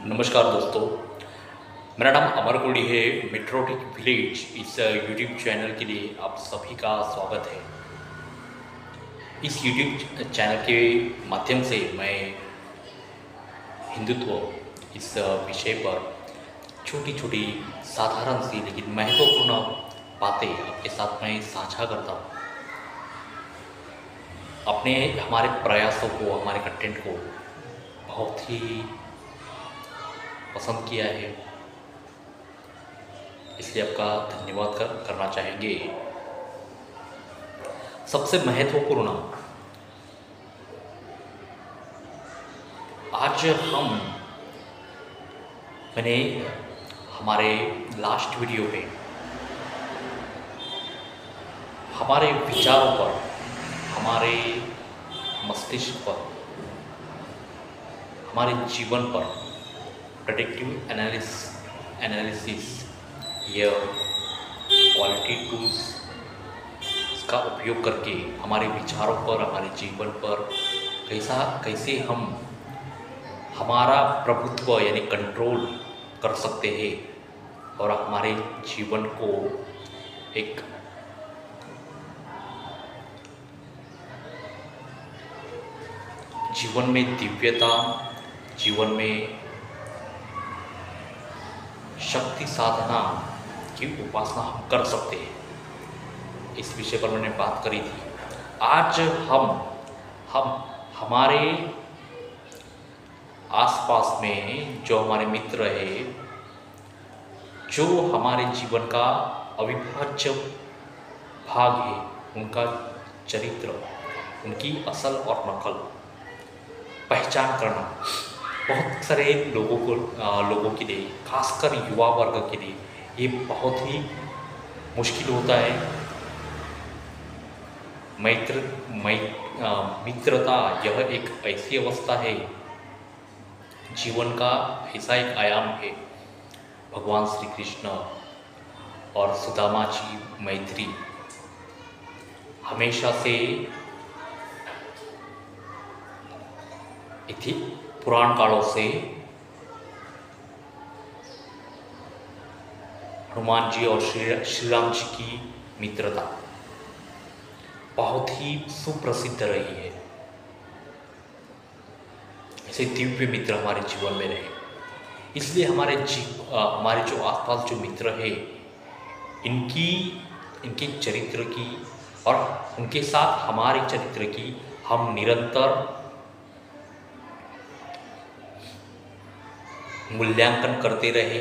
नमस्कार दोस्तों, मेरा नाम अमर कोड़ी है। मेट्रोटिक विलेज इस यूट्यूब चैनल के लिए आप सभी का स्वागत है। इस यूट्यूब चैनल के माध्यम से मैं हिंदुत्व इस विषय पर छोटी छोटी साधारण सी लेकिन महत्वपूर्ण बातें आपके साथ में साझा करता हूँ। आपने हमारे प्रयासों को, हमारे कंटेंट को बहुत ही पसंद किया है, इसलिए आपका धन्यवाद करना चाहेंगे। सबसे महत्वपूर्ण, आज मैंने हमारे लास्ट वीडियो पे हमारे विचारों पर, हमारे मस्तिष्क पर, हमारे जीवन पर प्रेडिक्टिव एनालिसिस या क्वालिटी टूल्स का उपयोग करके हमारे विचारों पर, हमारे जीवन पर कैसे हम हमारा प्रभुत्व यानी कंट्रोल कर सकते हैं और हमारे जीवन को एक जीवन में दिव्यता, जीवन में शक्ति साधना की उपासना हम कर सकते हैं। इस विषय पर मैंने बात करी थी। आज हम हमारे आसपास में जो हमारे मित्र है, जो हमारे जीवन का अविभाज्य भाग है, उनका चरित्र, उनकी असल और नकल पहचान करना बहुत सारे लोगों के लिए, खासकर युवा वर्ग के लिए ये बहुत ही मुश्किल होता है। मित्रता यह एक ऐसी अवस्था है, जीवन का ऐसा एक आयाम है। भगवान श्री कृष्ण और सुदामा जी मैत्री हमेशा से पुराण कालों से हनुमान जी और श्री राम जी की मित्रता बहुत ही सुप्रसिद्ध रही है। ऐसे दिव्य मित्र हमारे जीवन में रहे, इसलिए हमारे जो आसपास जो मित्र है, इनके चरित्र की और उनके साथ हमारे चरित्र की हम निरंतर मूल्यांकन करते रहे।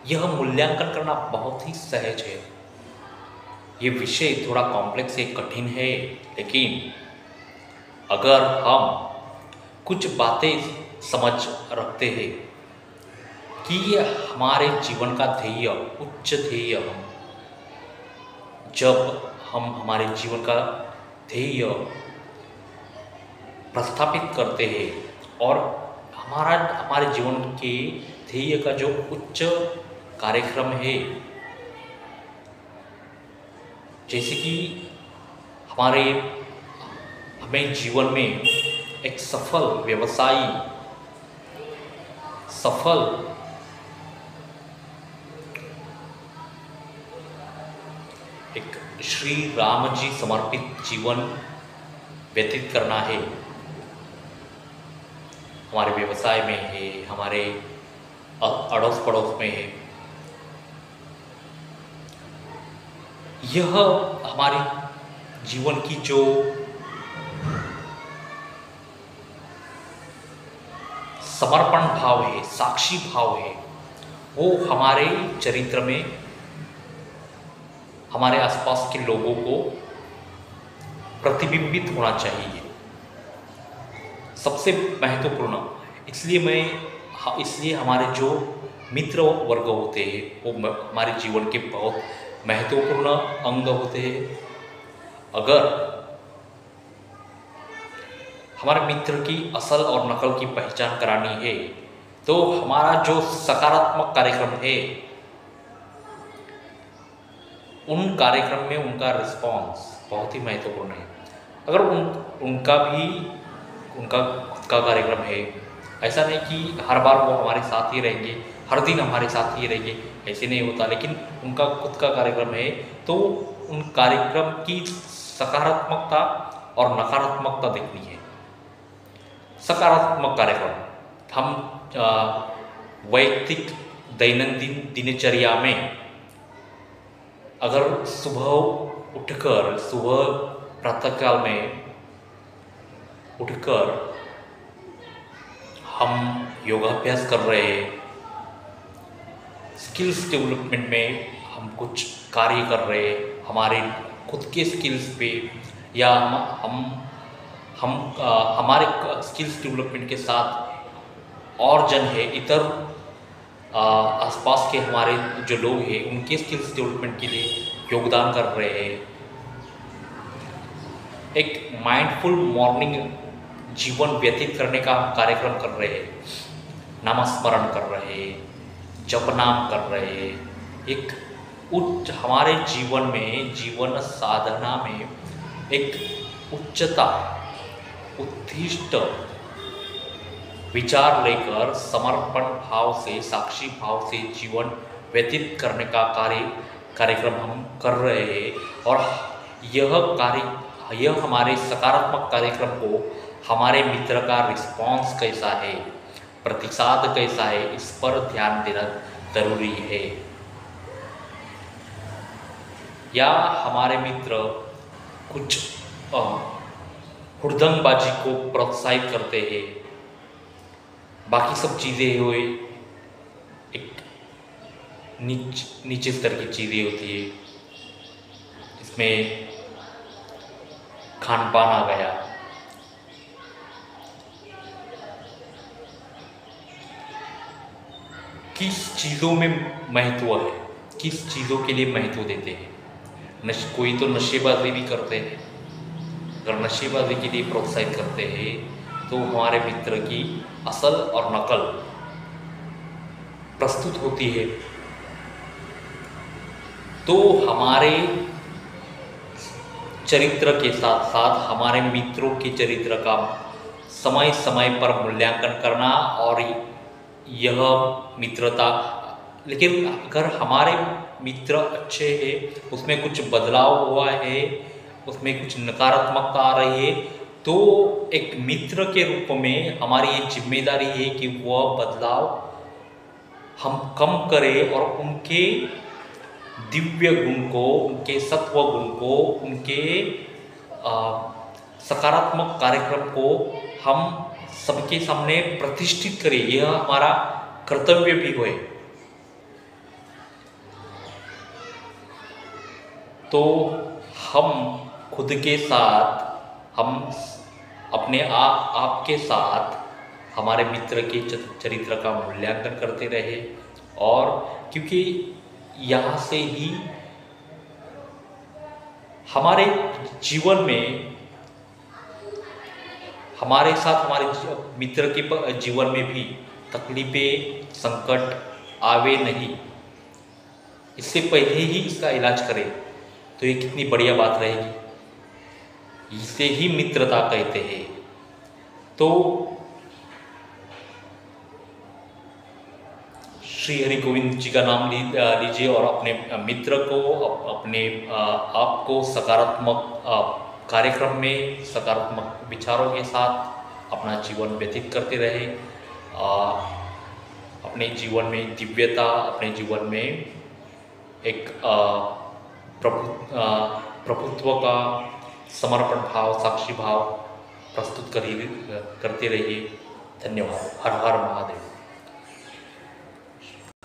यह मूल्यांकन करना बहुत ही सहज है। ये विषय थोड़ा कॉम्प्लेक्स है, कठिन है, लेकिन अगर हम कुछ बातें समझ रखते हैं कि ये हमारे जीवन का ध्येय, उच्च ध्येय, जब हम हमारे जीवन का ध्येय प्रस्थापित करते हैं और हमारे जीवन के ध्येय का जो उच्च कार्यक्रम है, जैसे कि हमें जीवन में एक सफल व्यवसायी, सफल एक श्री राम जी समर्पित जीवन व्यतीत करना है। हमारे व्यवसाय में है, हमारे अड़ोस पड़ोस में है। यह हमारे जीवन की जो समर्पण भाव है, साक्षी भाव है, वो हमारे चरित्र में हमारे आसपास के लोगों को प्रतिबिंबित होना चाहिए। सबसे महत्वपूर्ण, इसलिए हमारे जो मित्र वर्ग होते हैं वो हमारे जीवन के बहुत महत्वपूर्ण अंग होते हैं। अगर हमारे मित्र की असल और नकल की पहचान करानी है तो हमारा जो सकारात्मक कार्यक्रम है, उन कार्यक्रम में उनका रिस्पॉन्स बहुत ही महत्वपूर्ण है। अगर उनका खुद का कार्यक्रम है ऐसा नहीं कि हर बार वो हमारे साथ ही रहेंगे, हर दिन हमारे साथ ही रहेंगे, ऐसे नहीं होता। लेकिन उनका खुद का कार्यक्रम है, तो उन कार्यक्रम की सकारात्मकता और नकारात्मकता देखनी है। सकारात्मक कार्यक्रम, हम वैयक्तिक दैनंदिन दिनचर्या में अगर सुबह प्रातःकाल में उठकर हम योगाभ्यास कर रहे हैं, स्किल्स डेवलपमेंट में हम कुछ कार्य कर रहे हैं, हमारे खुद के स्किल्स पे, या हमारे स्किल्स डेवलपमेंट के साथ और जन है, इतर आसपास के हमारे जो लोग हैं उनके स्किल्स डेवलपमेंट के लिए योगदान कर रहे हैं। एक माइंडफुल मॉर्निंग जीवन व्यतीत करने का कार्यक्रम कर रहे हैं, नामस्मरण कर रहे हैं, जपनाम कर रहे हैं, एक उच्च हमारे जीवन में, जीवन साधना में एक उच्चता, उद्दिष्ट विचार लेकर समर्पण भाव से, साक्षी भाव से जीवन व्यतीत करने का कार्यक्रम हम कर रहे हैं। और यह हमारे सकारात्मक कार्यक्रम को हमारे मित्र का रिस्पॉन्स कैसा है, प्रतिसाद कैसा है, इस पर ध्यान देना जरूरी है। या हमारे मित्र कुछ हुड़दंगबाजी को प्रोत्साहित करते हैं, बाकी सब चीज़ें हुए एक नीचे स्तर की चीज़ें होती है, इसमें खान पान आ गया, किस चीज़ों में महत्व है, किस चीज़ों के लिए महत्व देते हैं। कोई तो नशेबाजी भी करते हैं, अगर नशेबाजी के लिए प्रोत्साहित करते हैं तो हमारे मित्र की असल और नकल प्रस्तुत होती है। तो हमारे चरित्र के साथ साथ हमारे मित्रों के चरित्र का समय समय पर मूल्यांकन करना, और यह मित्रता, लेकिन अगर हमारे मित्र अच्छे हैं, उसमें कुछ बदलाव हुआ है, उसमें कुछ नकारात्मकता आ रही है, तो एक मित्र के रूप में हमारी ये जिम्मेदारी है कि वह बदलाव हम कम करें और उनके दिव्य गुण को, उनके सत्व गुण को, उनके सकारात्मक कार्यक्रम को हम सबके सामने प्रतिष्ठित करें। यह हमारा कर्तव्य भी होए। तो हम खुद के साथ, हम अपने आप के साथ हमारे मित्र के चरित्र का मूल्यांकन करते रहे, और क्योंकि यहाँ से ही हमारे जीवन में, हमारे साथ हमारे मित्र के जीवन में भी तकलीफें, संकट आवे नहीं, इससे पहले ही इसका इलाज करें, तो ये कितनी बढ़िया बात रहेगी। इसे ही मित्रता कहते हैं। तो श्री हरि गोविंद जी का नाम लीजिए और अपने मित्र को, अपने आप को सकारात्मक कार्यक्रम में, सकारात्मक विचारों के साथ अपना जीवन व्यतीत करते रहे। अपने जीवन में दिव्यता, अपने जीवन में एक प्रभुत्व का समर्पण भाव, साक्षी भाव प्रस्तुत करते रहिए। धन्यवाद। हर हर महादेव।